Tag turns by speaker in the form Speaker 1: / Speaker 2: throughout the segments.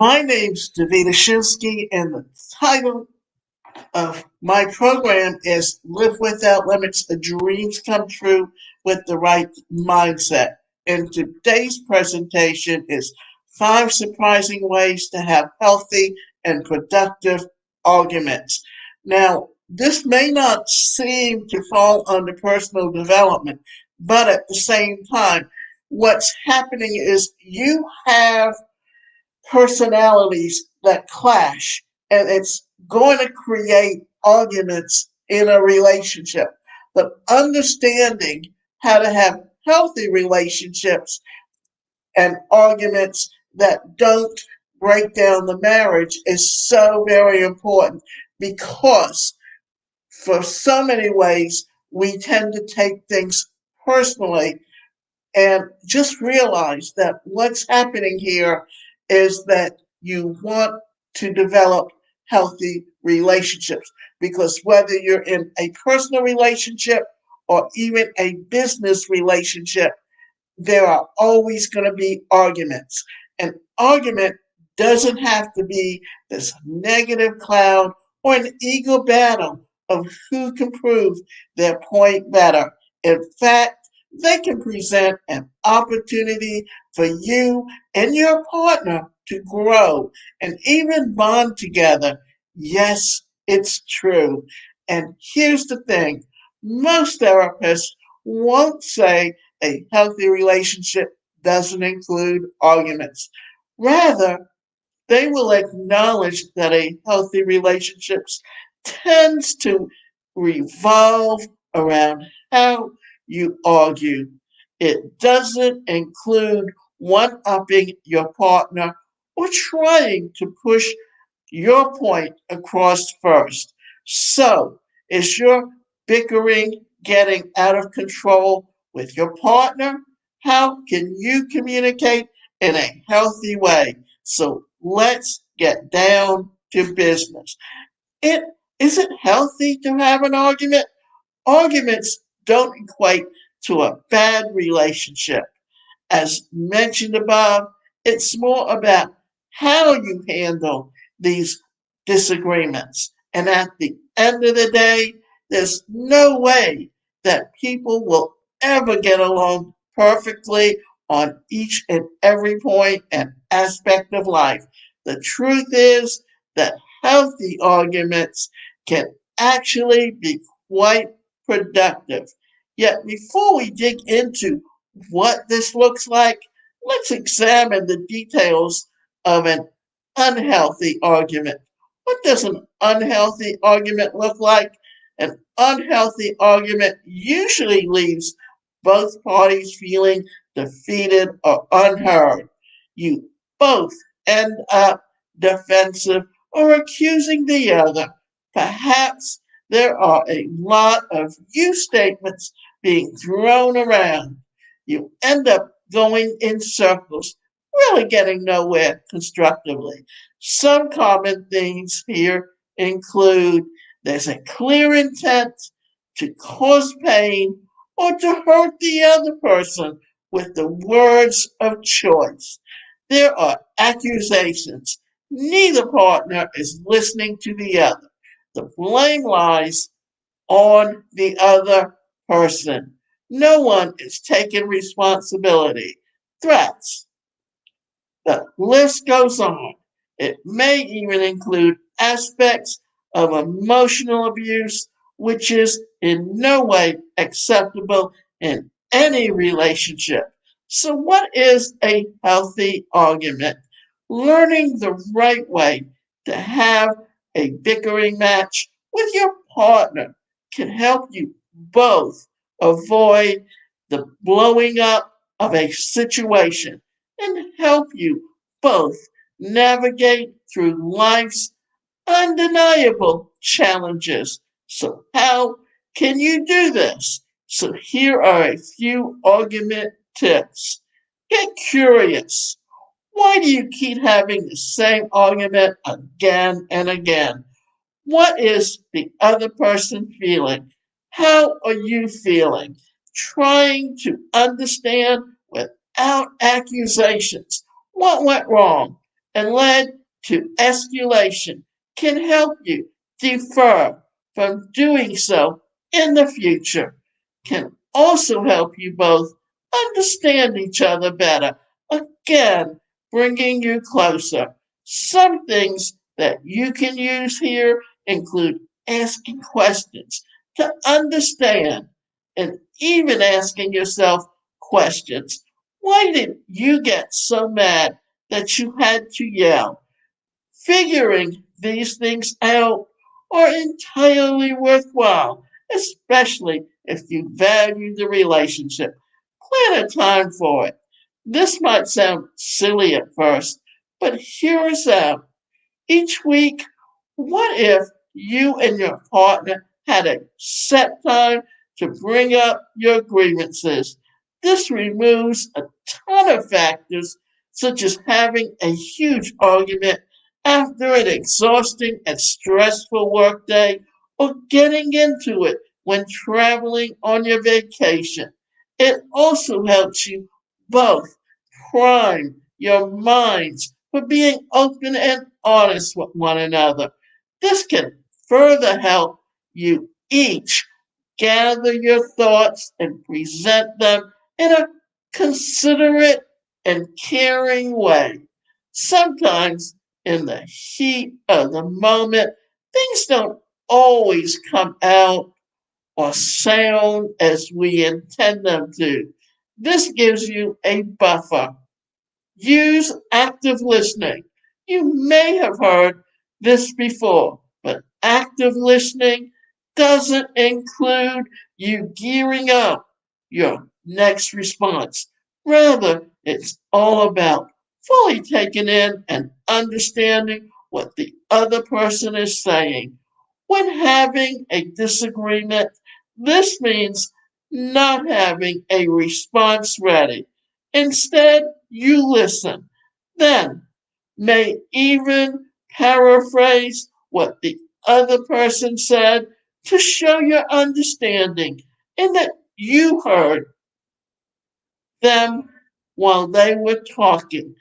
Speaker 1: My name's Davida Shinsky, and the title of my program is Live Without Limits, The Dreams Come True with the Right Mindset. And today's presentation is 5 surprising ways to have healthy and productive arguments. Now, this may not seem to fall under personal development, but at the same time, what's happening is you have personalities that clash, and it's going to create arguments in a relationship. But understanding how to have healthy relationships and arguments that don't break down the marriage is so very important, because for so many ways we tend to take things personally, and just realize that what's happening here is that you want to develop healthy relationships. Because whether you're in a personal relationship or even a business relationship, there are always going to be arguments. An argument doesn't have to be this negative cloud or an ego battle of who can prove their point better. In fact, they can present an opportunity for you and your partner to grow and even bond together. Yes, it's true. And here's the thing, most therapists won't say a healthy relationship doesn't include arguments. Rather, they will acknowledge that a healthy relationship tends to revolve around how you argue. It doesn't include one-upping your partner or trying to push your point across first. So, is your bickering getting out of control with your partner? How can you communicate in a healthy way? So, let's get down to business. It is it healthy to have an argument? Arguments don't equate to a bad relationship. As mentioned above, it's more about how you handle these disagreements. And at the end of the day, there's no way that people will ever get along perfectly on each and every point and aspect of life. The truth is that healthy arguments can actually be quite productive. Yet, before we dig into what this looks like, let's examine the details of an unhealthy argument. What does an unhealthy argument look like? An unhealthy argument usually leaves both parties feeling defeated or unheard. You both end up defensive or accusing the other. Perhaps there are a lot of you statements being thrown around. You end up going in circles, really getting nowhere constructively. Some common themes here include there's a clear intent to cause pain or to hurt the other person with the words of choice. There are accusations. Neither partner is listening to the other. The blame lies on the other person. No one is taking responsibility. Threats. The list goes on. It may even include aspects of emotional abuse, which is in no way acceptable in any relationship. So, what is a healthy argument? Learning the right way to have a bickering match with your partner can help you both avoid the blowing up of a situation and help you both navigate through life's undeniable challenges. So, how can you do this? So, here are a few argument tips. Get curious. Why do you keep having the same argument again and again? What is the other person feeling? How are you feeling? Trying to understand without accusations. What went wrong? and led to escalation can help you defer from doing so in the future. Can also help you both understand each other better. Again, bringing you closer. Some things that you can use here include asking questions to understand and even asking yourself questions. Why did you get so mad that you had to yell? Figuring these things out are entirely worthwhile, especially if you value the relationship. Plan a time for it. This might sound silly at first, but hear us out. Each week, what if you and your partner had a set time to bring up your grievances? This removes a ton of factors, such as having a huge argument after an exhausting and stressful workday, or getting into it when traveling on your vacation. It also helps you both prime your minds for being open and honest with one another. This can further help you each gather your thoughts and present them in a considerate and caring way. Sometimes, in the heat of the moment, things don't always come out or sound as we intend them to. This gives you a buffer. Use active listening. You may have heard this before, but active listening doesn't include you gearing up your next response. Rather, it's all about fully taking in and understanding what the other person is saying. When having a disagreement, this means not having a response ready. Instead, you listen. Then, may even paraphrase what the other person said to show your understanding and that you heard them while they were talking.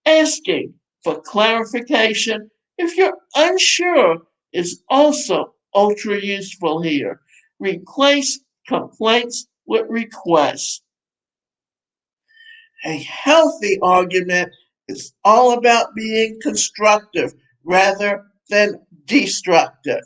Speaker 1: Asking for clarification if you're unsure is also ultra useful here. Replace complaints with requests. A healthy argument is all about being constructive rather than destructive.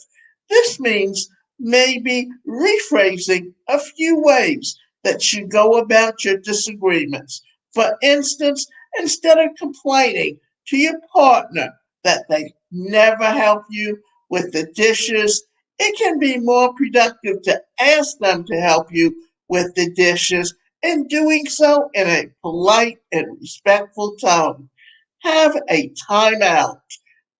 Speaker 1: This means maybe rephrasing a few ways that you go about your disagreements. For instance, instead of complaining to your partner that they never help you with the dishes, it can be more productive to ask them to help you with the dishes and doing so in a polite and respectful tone. Have a timeout.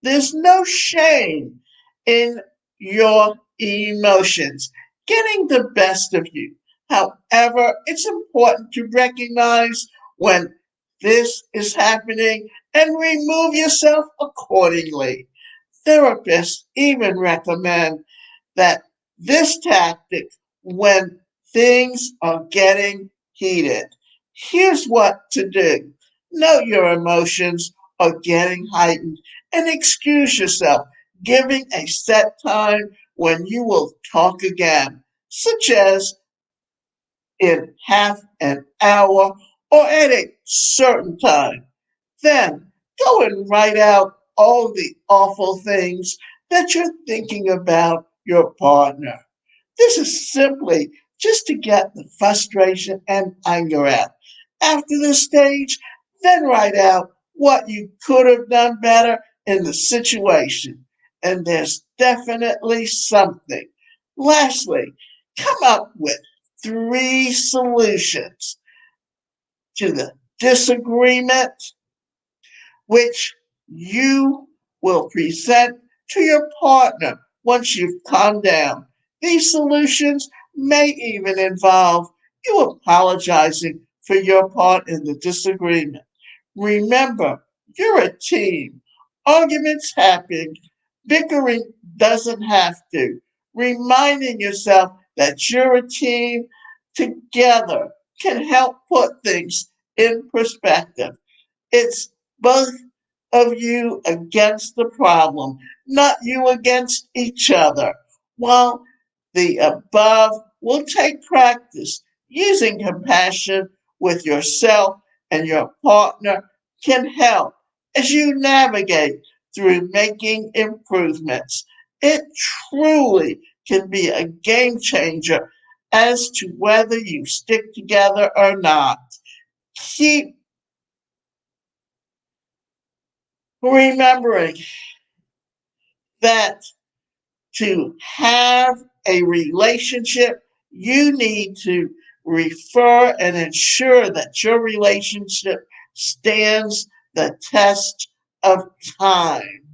Speaker 1: There's no shame in your emotions getting the best of you. However, it's important to recognize when this is happening and remove yourself accordingly. Therapists even recommend that this tactic when things are getting heated. Here's what to do. Note your emotions are getting heightened and excuse yourself, giving a set time when you will talk again, such as in half an hour or at a certain time. Then go and write out all the awful things that you're thinking about your partner. This is simply just to get the frustration and anger out. After this stage, then write out what you could have done better in the situation. And there's definitely something. Lastly, come up with 3 solutions to the disagreement which you will present to your partner once you've calmed down. These solutions may even involve you apologizing for your part in the disagreement. Remember, you're a team. Arguments happen. Bickering doesn't have to. Reminding yourself that you're a team together can help put things in perspective. It's both of you against the problem, not you against each other. While the above will take practice, using compassion with yourself and your partner can help as you navigate through making improvements. It truly can be a game changer as to whether you stick together or not. Keep remembering that to have a relationship, you need to refer and ensure that your relationship stands the test of time.